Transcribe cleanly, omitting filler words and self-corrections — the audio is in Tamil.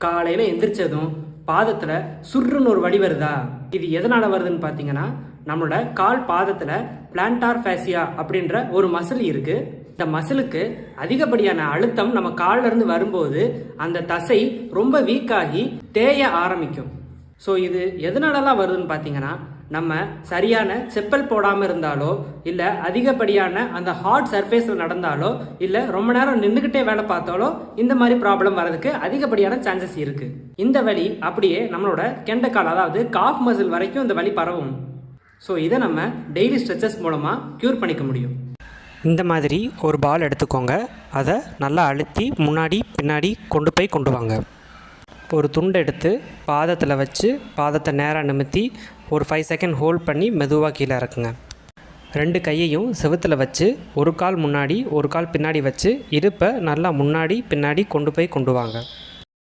காலையில் எந்திரிச்சதும் பாதத்தில் சுருன்னு ஒரு வலி வருதா? இது எதனால் வருதுன்னு பார்த்தீங்கன்னா, நம்மளோட கால் பாதத்தில் பிளான்டார் ஃபேசியா அப்படின்ற ஒரு மசில் இருக்குது. இந்த மசிலுக்கு அதிகப்படியான அழுத்தம் நம்ம காலில் இருந்து வரும்போது அந்த தசை ரொம்ப வீக்காகி தேய ஆரம்பிக்கும். ஸோ இது எதனாலலாம் வருதுன்னு பார்த்தீங்கன்னா, நம்ம சரியான செப்பல் போடாமல் இருந்தாலோ, இல்லை அதிகப்படியான அந்த ஹார்ட் சர்ஃபேஸில் நடந்தாலோ, இல்லை ரொம்ப நேரம் நின்றுக்கிட்டே வேலை பார்த்தாலோ இந்த மாதிரி ப்ராப்ளம் வரதுக்கு அதிகப்படியான சான்சஸ் இருக்குது. இந்த வலி அப்படியே நம்மளோட கெண்டைக்கால், அதாவது காஃப் மசில் வரைக்கும் இந்த வலி பரவும். ஸோ இதை நம்ம டெய்லி ஸ்ட்ரெச்சஸ் மூலமாக க்யூர் பண்ணிக்க முடியும். இந்த மாதிரி ஒரு பால் எடுத்துக்கோங்க. அதை நல்லா அழுத்தி முன்னாடி பின்னாடி கொண்டு வாங்க. ஒரு துண்டு எடுத்து பாதத்தில் வச்சு பாதத்தை நேராக நிமித்தி ஒரு 5 செகண்ட் ஹோல்ட் பண்ணி மெதுவாக கீழே இறக்குங்க. 2 கையையும் செவுத்தில் வச்சு ஒரு கால் முன்னாடி ஒரு கால் பின்னாடி வச்சு இடுப்பை நல்லா முன்னாடி பின்னாடி கொண்டு வாங்க.